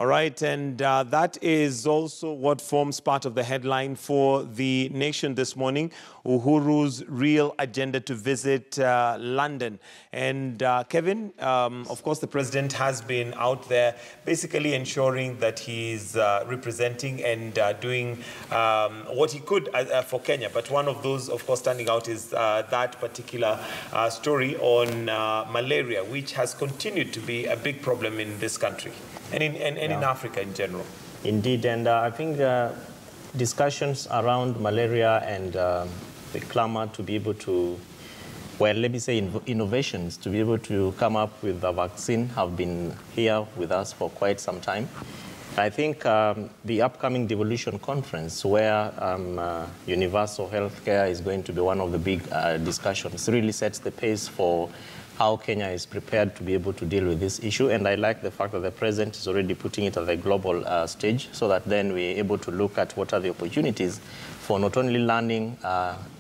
All right, and that is also what forms part of the headline for the nation this morning, Uhuru's real agenda to visit London. And Kevin, of course, the president has been out there basically ensuring that he's representing and doing what he could for Kenya. But one of those, of course, standing out is that particular story on malaria, which has continued to be a big problem in this country. And in Africa in general. Indeed, and I think discussions around malaria and the clamor to be able to, well, let me say innovations to be able to come up with a vaccine have been here with us for quite some time. I think the upcoming Devolution Conference, where universal healthcare is going to be one of the big discussions, really sets the pace for how Kenya is prepared to be able to deal with this issue. And I like the fact that the president is already putting it at the global stage, so that then we're able to look at what are the opportunities for not only learning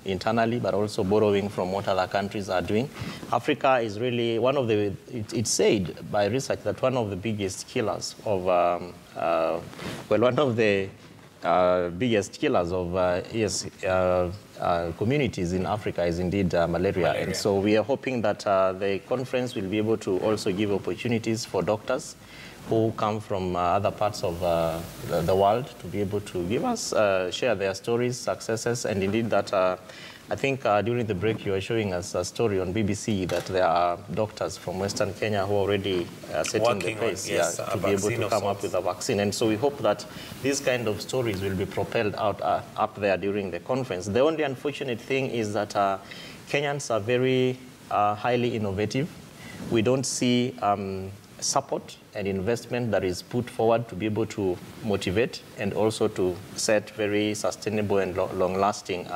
internally, but also borrowing from what other countries are doing. Africa is really one of the, it's said by research that one of the biggest killers of, one of the biggest killers of communities in Africa is indeed malaria. And so we are hoping that the conference will be able to also give opportunities for doctors who come from other parts of the world to be able to give us, share their stories, successes, and indeed that I think during the break you were showing us a story on BBC that there are doctors from Western Kenya who are already setting the pace to be able to come up with a vaccine. And so we hope that these kind of stories will be propelled out up there during the conference. The only unfortunate thing is that Kenyans are very highly innovative. We don't see support and investment that is put forward to be able to motivate and also to set very sustainable and long-lasting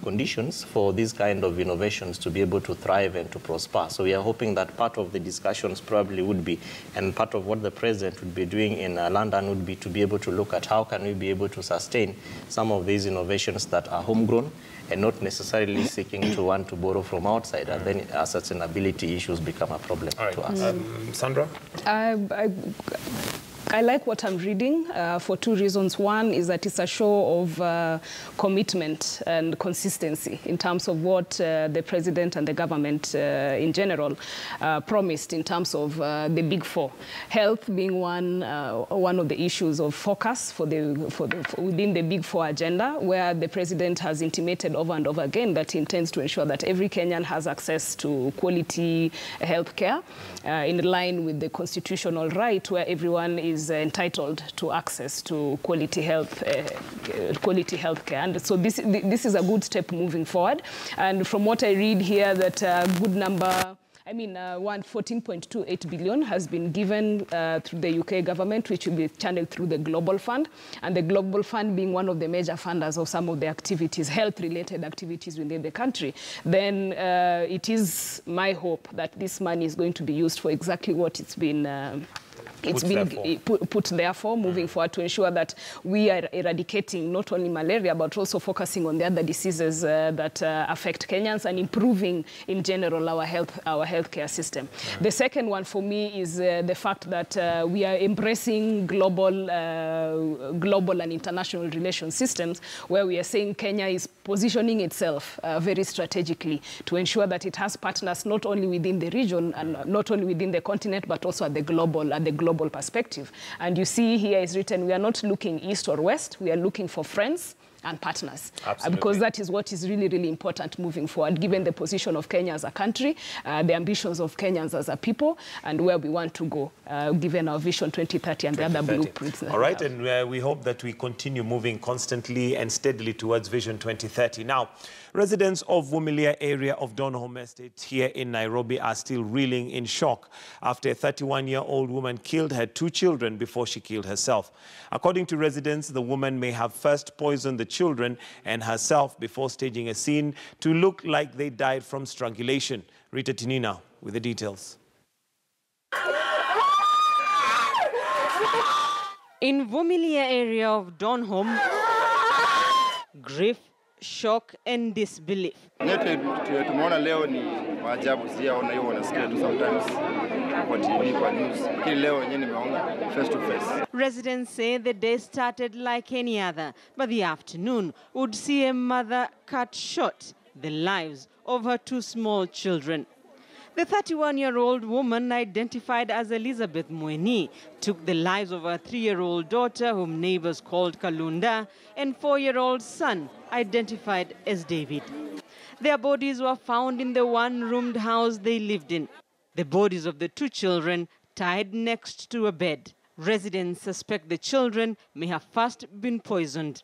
conditions for these kind of innovations to be able to thrive and to prosper. So we are hoping that part of the discussions probably would be, and part of what the president would be doing in London would be to be able to look at how can we be able to sustain some of these innovations that are homegrown and not necessarily seeking to want to borrow from outside, and then sustainability issues become a problem to us. Sandra? I like what I'm reading for two reasons. One is that it's a show of commitment and consistency in terms of what the president and the government in general promised in terms of the big four. Health being one of the issues of focus within the big four agenda, where the president has intimated over and over again that he intends to ensure that every Kenyan has access to quality health care in line with the constitutional right, where everyone is entitled to access to quality health care. And so this is a good step moving forward. And from what I read here, that a good number, 14.28 billion has been given through the UK government, which will be channeled through the Global Fund, and the Global Fund being one of the major funders of some of the activities, health-related activities within the country. Then it is my hope that this money is going to be used for exactly what it's been put there for moving forward, to ensure that we are eradicating not only malaria, but also focusing on the other diseases that affect Kenyans and improving in general our healthcare system. The second one for me is the fact that we are embracing global and international relation systems, where we are saying Kenya is positioning itself very strategically to ensure that it has partners not only within the region and not only within the continent, but also at the global perspective. And you see here is written, we are not looking east or west, we are looking for friends and partners. Because that is what is really, really important moving forward, given the position of Kenya as a country, the ambitions of Kenyans as a people, and where we want to go, given our Vision 2030 and the other blueprints. All right, and we hope that we continue moving constantly and steadily towards Vision 2030. Now, residents of Vumilia area of Donholm Estate here in Nairobi are still reeling in shock after a 31-year-old woman killed her two children before she killed herself. According to residents, the woman may have first poisoned the children and herself before staging a scene to look like they died from strangulation. Rita Tinina with the details. In Vumilia area of Donholm, grief, shock and disbelief. kwa TV, kwa news. Lakini leo wenyewe nimeona face to face. Residents say the day started like any other, but the afternoon would see a mother cut short the lives of her 2 small children. The 31-year-old woman, identified as Elizabeth Mweni, took the lives of her 3-year-old daughter, whom neighbors called Kalunda, and 4-year-old son, identified as David. Their bodies were found in the one-roomed house they lived in. The bodies of the 2 children tied next to a bed. Residents suspect the children may have first been poisoned.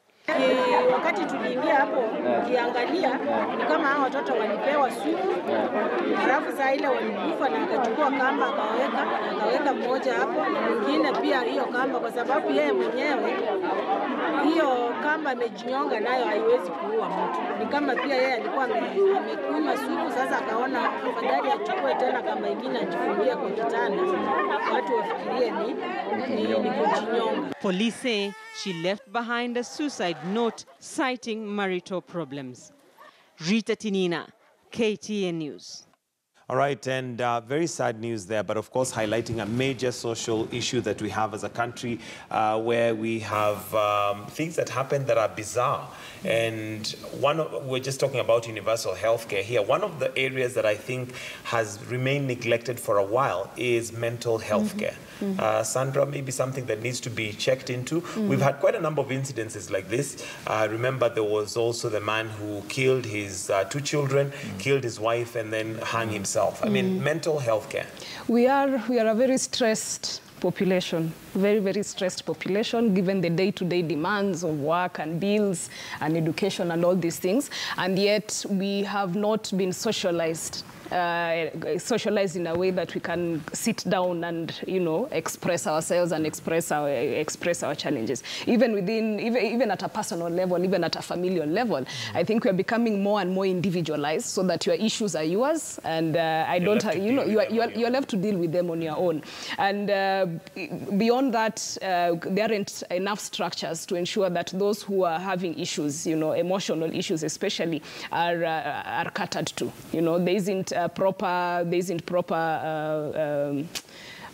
Wakati tuliingia hapo ukiangalia ni kama hao watoto walipewa sumu, halafu saa ile walikufa na akachukua kamba akaweka mmoja hapo na mwingine pia hiyo kamba, kwa sababu yeye mwenyewe hiyo kamba amejinyonga nayo haiwezi kuua mtu. Ni kama pia yeye alikuwa amekunywa sumu, sasa akaona afadhali achukue tena kamba nyingine ajifungie kwa kitanda, watu wafikirie ni kujinyonga. Police say she left behind a suicide note citing marital problems. Rita Tinina, KTN News. All right, and very sad news there, but of course highlighting a major social issue that we have as a country where we have things that happen that are bizarre. And we're just talking about universal healthcare here. One of the areas that I think has remained neglected for a while is mental health care. Sandra, maybe something that needs to be checked into. We've had quite a number of incidences like this. Remember, there was also the man who killed his 2 children, killed his wife, and then hung himself. I mean, mental health care. We are a very stressed population, very, very stressed population, given the day-to-day demands of work and bills and education and all these things. And yet we have not been socialized in a way that we can sit down and, you know, express ourselves and express our challenges. Even at a personal level, even at a familial level, I think we are becoming more and more individualized, so that your issues are yours, and you're left to deal with them on your own. And beyond that, there aren't enough structures to ensure that those who are having issues, you know, emotional issues especially, are catered to. You know, there isn't proper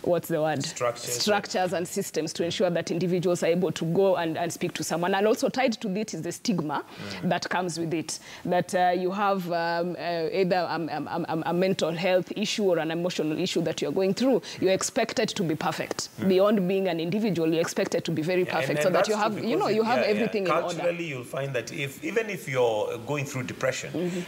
what's the word? Structures and systems to ensure that individuals are able to go and speak to someone. And also tied to this is the stigma that comes with it, that you have either a mental health issue or an emotional issue that you're going through. You're expected to be perfect. Beyond being an individual, you're expected to be very perfect, so that you have, you know, you have everything in order. Culturally, you'll find that even if you're going through depression,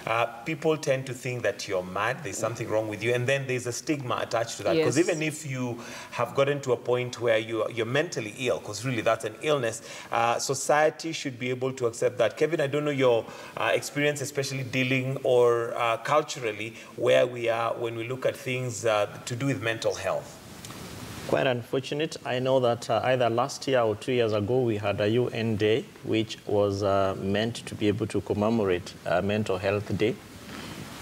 people tend to think that you're mad, there's something wrong with you, and then there's a stigma attached to that. Because even if you have gotten to a point where you're mentally ill, because really that's an illness, society should be able to accept that. Kevin, I don't know your experience, especially dealing or culturally, where we are when we look at things to do with mental health. Quite unfortunate. I know that either last year or 2 years ago, we had a UN Day, which was meant to be able to commemorate Mental Health Day.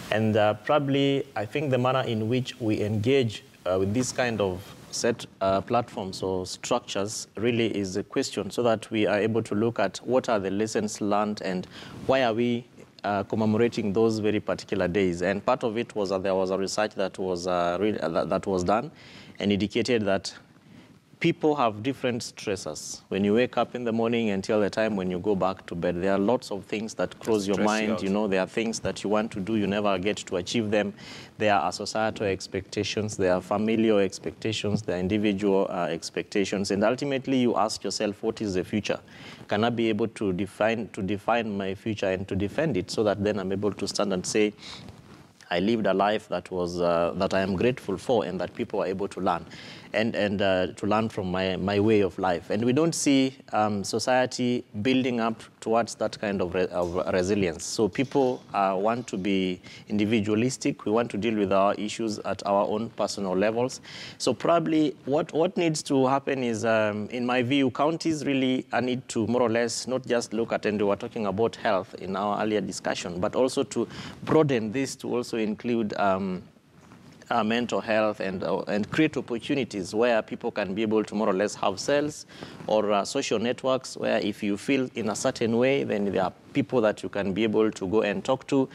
And probably, I think the manner in which we engage with this kind of set platforms or structures really is a question, so that we are able to look at what are the lessons learned and why are we commemorating those very particular days. And part of it was that there was a research that was done and indicated that people have different stressors. When you wake up in the morning until the time when you go back to bed, there are lots of things that cross your mind. You know, there are things that you want to do, you never get to achieve them. There are societal expectations, there are familial expectations, there are individual expectations. And ultimately, you ask yourself, what is the future? Can I be able to define my future and to defend it, so that then I'm able to stand and say, I lived a life that was that I am grateful for, and that people are able to learn, and to learn from my way of life. And we don't see society building up towards that kind of resilience. So people want to be individualistic. We want to deal with our issues at our own personal levels. So probably what needs to happen is, in my view, counties really need to more or less not just look at, and we were talking about health in our earlier discussion, but also to broaden this to also include mental health and create opportunities where people can be able to more or less have cells or social networks where if you feel in a certain way, then there are people that you can be able to go and talk to.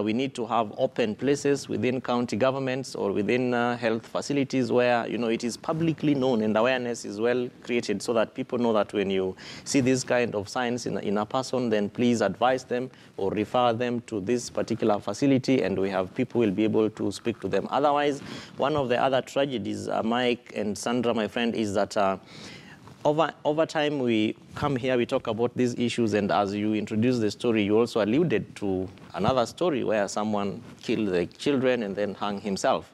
We need to have open places within county governments or within health facilities where, you know, it is publicly known and awareness is well created so that people know that when you see these kind of signs in a person, then please advise them or refer them to this particular facility, and we have people will be able to speak to them. Otherwise, one of the other tragedies, Mike and Sandra, my friend, is that over time we come here, we talk about these issues, and as you introduced the story, you also alluded to another story where someone killed the children and then hung himself.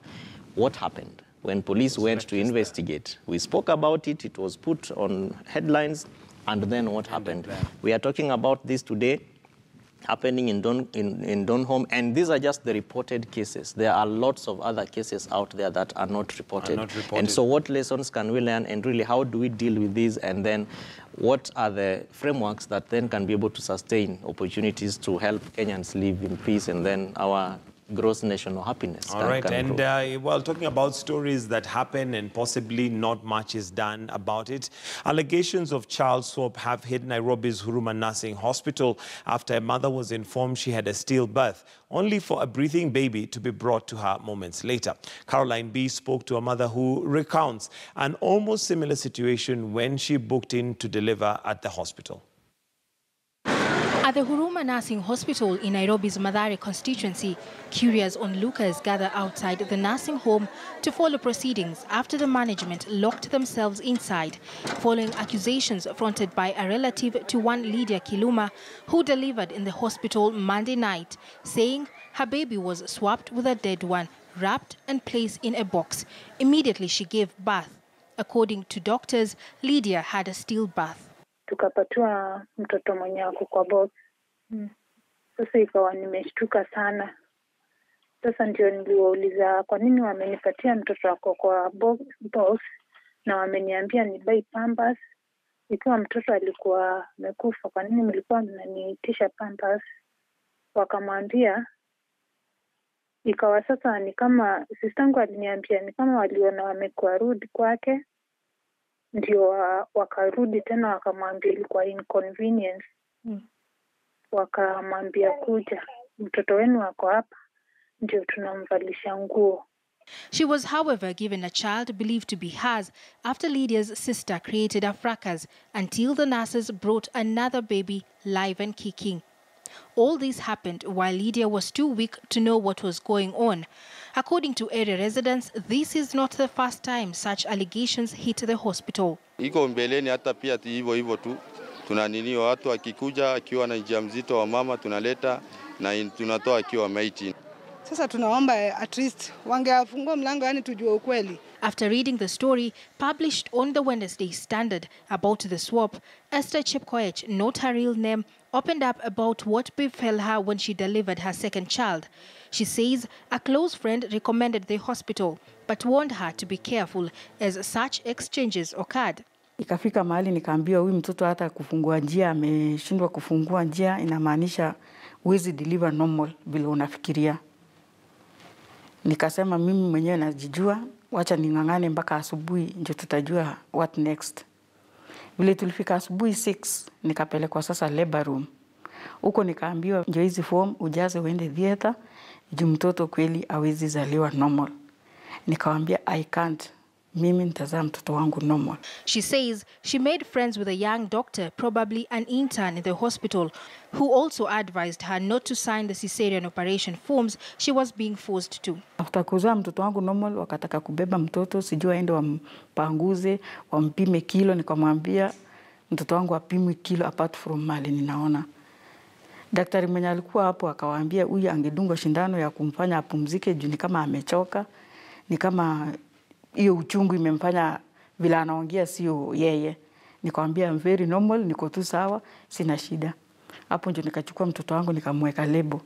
What happened? When police went to investigate, we spoke about it, it was put on headlines, and then what happened? We are talking about this today, happening in Donholm, and these are just the reported cases. There are lots of other cases out there that are not reported. And so what lessons can we learn, and really how do we deal with these, and then what are the frameworks that then can be able to sustain opportunities to help Kenyans live in peace, and then our gross national happiness. All right, and well, talking about stories that happen and possibly not much is done about it, allegations of child swap have hit Nairobi's Huruma Nursing Hospital after a mother was informed she had a stillbirth, only for a breathing baby to be brought to her moments later. Caroline B. spoke to a mother who recounts an almost similar situation when she booked in to deliver at the hospital. At the Huruma Nursing Hospital in Nairobi's Mathare constituency, curious onlookers gather outside the nursing home to follow proceedings after the management locked themselves inside, following accusations fronted by a relative to one Lydia Kiluma, who delivered in the hospital Monday night, saying her baby was swapped with a dead one, wrapped and placed in a box. Immediately she gave birth. According to doctors, Lydia had a stillbirth. Tukapatiwa mtoto mwenye ako kwa box. Sasa ikawa nimeshtuka sana. Sasa ndio niliwauliza kwa nini wamenipatia mtoto wako kwa box na wameniambia ni buy pampers. Ikiwa mtoto alikuwa amekufa, kwa nini mlikuwa mnaniitisha pampers? Wakamwambia, ikawa sasa ni kama sistangu aliniambia ni kama waliona wamekuwa rudi kwake, ndio wakarudi tena wakamwambia ilikuwa inconvenience. Wakamwambia kuja, mtoto wenu wako hapa, ndio tunamvalisha nguo. She was, however, given a child believed to be hers after Lydia's sister created a fracas until the nurses brought another baby live and kicking. All this happened while Lydia was too weak to know what was going on. According to area residents, this is not the first time such allegations hit the hospital. Iko mbeleni hata pia hivyo tu. Tunaniniwa watu akikuja akiwa na mjamzito wa mama tunaleta na tunatoa akiwa maiti. Sasa tunaomba at least wangeafungua mlango yani tujue ukweli. After reading the story published on the Wednesday Standard about the swap, Esther Chepkoech, not her real name, opened up about what befell her when she delivered her second child. She says a close friend recommended the hospital but warned her to be careful as such exchanges occurred. Ikafika mahali nikaambiwa huyu mtoto hata kufungua njia ameshindwa kufungua njia, inamaanisha huwezi deliver normal vile unafikiria. Nikasema mimi mwenyewe najijua, wacha ningangane mpaka asubuhi ndio tutajua what next. Vile tulifika asubuhi 6 nikapelekwa sasa labor room. Huko nikaambiwa ndio hizi form ujaze uende theater, juu mtoto kweli hawezi zaliwa normal. Nikamwambia I can't. Mimi nitazaa mtoto wangu normal. She says she made friends with a young doctor, probably an intern in the hospital, who also advised her not to sign the cesarean operation forms she was being forced to. After kuzaa mtoto wangu normal, wakataka kubeba mtoto, sijua aende wampanguze, wampime kilo. Nikamwambia mtoto wangu apimwe kilo apart from mali ninaona. Daktari mwenye alikuwa hapo akawaambia huyu angedungwa shindano ya kumfanya apumzike juu ni kama amechoka, ni kama hiyo uchungu imemfanya vile anaongea sio yeye. Nikamwambia I'm very normal, niko tu sawa, sina shida. Hapo ndio nikachukua mtoto wangu nikamweka lebo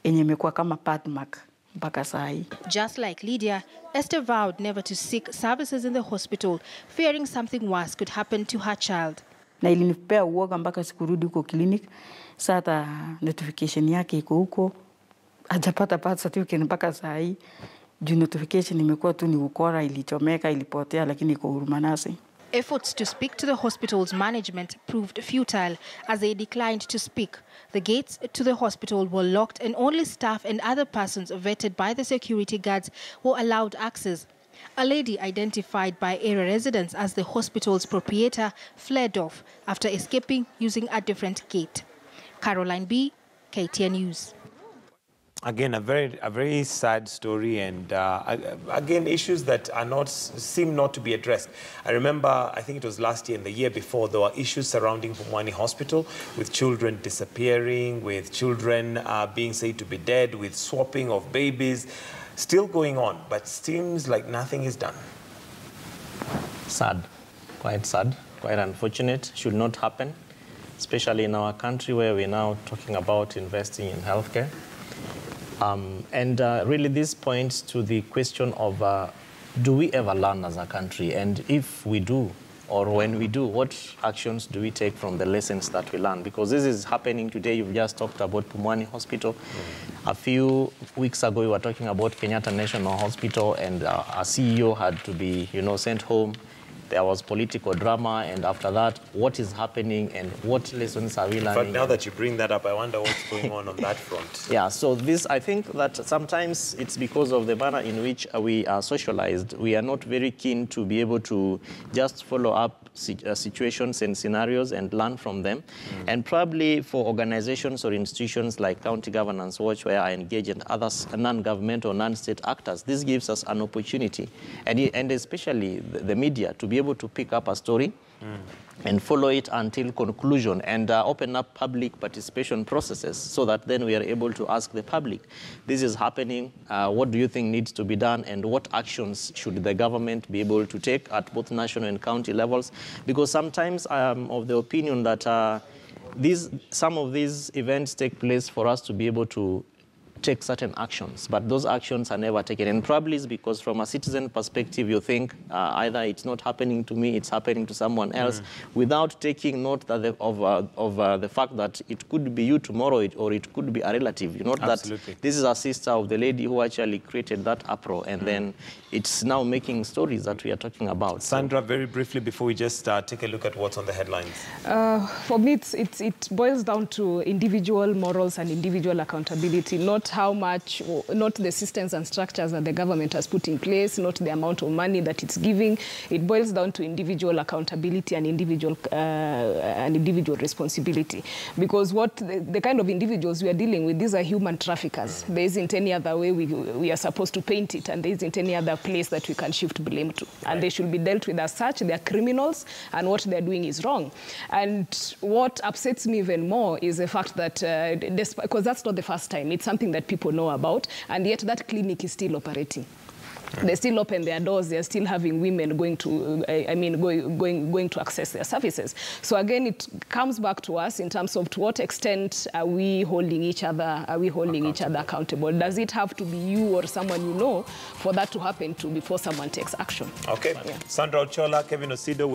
yenye imekuwa kama padmark mpaka saa hii. Just like Lydia, Esther vowed never to seek services in the hospital, fearing something worse could happen to her child. Na ilinipea uoga mpaka sikurudi huko clinic. Sasa notification yake iko huko. Hajapata birth certificate mpaka saa hii. Juu notification imekuwa tu ni ukora, ilichomeka, ilipotea, lakini iko Huruma Nursing. Efforts to speak to the hospital's management proved futile as they declined to speak. The gates to the hospital were locked and only staff and other persons vetted by the security guards were allowed access. A lady identified by area residents as the hospital's proprietor fled off after escaping using a different gate. Caroline B., KTN News. Again, a very sad story, and again, issues that are seem not to be addressed. I remember, I think it was last year and the year before, there were issues surrounding Pumwani Hospital with children disappearing, with children being said to be dead, with swapping of babies, still going on, but seems like nothing is done. Sad, quite unfortunate. Should not happen, especially in our country where we're now talking about investing in healthcare. Really this points to the question of do we ever learn as a country? And if we do, or when we do, what actions do we take from the lessons that we learn? Because this is happening today. You've just talked about Pumwani Hospital. A few weeks ago, we were talking about Kenyatta National Hospital, and our CEO had to be, sent home. There was political drama, and after that, what is happening and what lessons are we learning? But now that you bring that up, I wonder what's going on that front. Yeah, so I think that sometimes it's because of the manner in which we are socialized. We are not very keen to be able to just follow up situations and scenarios and learn from them. And probably for organizations or institutions like County Governance Watch, where I engage, and others, non-governmental or non-state actors, this gives us an opportunity, and especially the media, to be able to pick up a story and follow it until conclusion and open up public participation processes so that then we are able to ask the public, this is happening, what do you think needs to be done, and what actions should the government be able to take at both national and county levels? Because sometimes I'm of the opinion that some of these events take place for us to be able to take certain actions, but those actions are never taken. And probably it's because from a citizen perspective, you think either it's not happening to me, it's happening to someone else, without taking note that of the fact that it could be you tomorrow, or it could be a relative. You know, that this is a sister of the lady who actually created that uproar, and then it's now making stories that we are talking about. Sandra, very briefly, before we just take a look at what's on the headlines. For me, it boils down to individual morals and individual accountability, not the systems and structures that the government has put in place, not the amount of money that it's giving. It boils down to individual accountability and individual responsibility. Because the kind of individuals we are dealing with, these are human traffickers. There isn't any other way we are supposed to paint it, and there isn't any other place that we can shift blame to. And they should be dealt with as such. They are criminals, and what they're doing is wrong. And what upsets me even more is the fact that, because that's not the first time, it's something that people know about, and yet that clinic is still operating. They still open their doors. They're still having women going to access their services. So again, it comes back to us in terms of to what extent are we holding each other? Are we holding each other accountable? Does it have to be you or someone you know for that to happen before someone takes action? Okay, Sandra Ochola, Kevin Osido.